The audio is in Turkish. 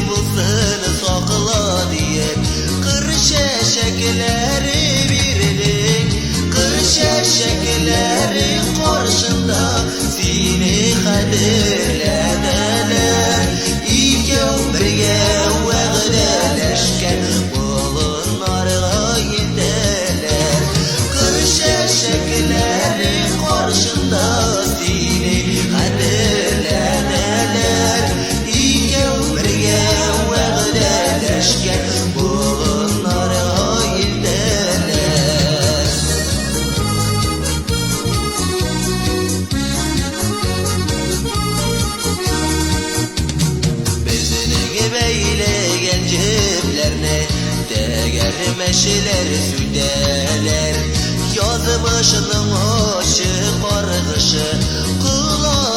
bulsın sakla diye. Kır şeşekleri birilik, kır şeşekleri karşında seni kadirlediler. İkev birge vəğdələşkən bulunlarga yeldiler. Kır şeşekleri karşında seni kadirlediler. İkev birge vəğdələşkən bulunlarga yeldiler. Beyleyen ceblerine değermeşler südeler. Yazmışının aşık argışı kula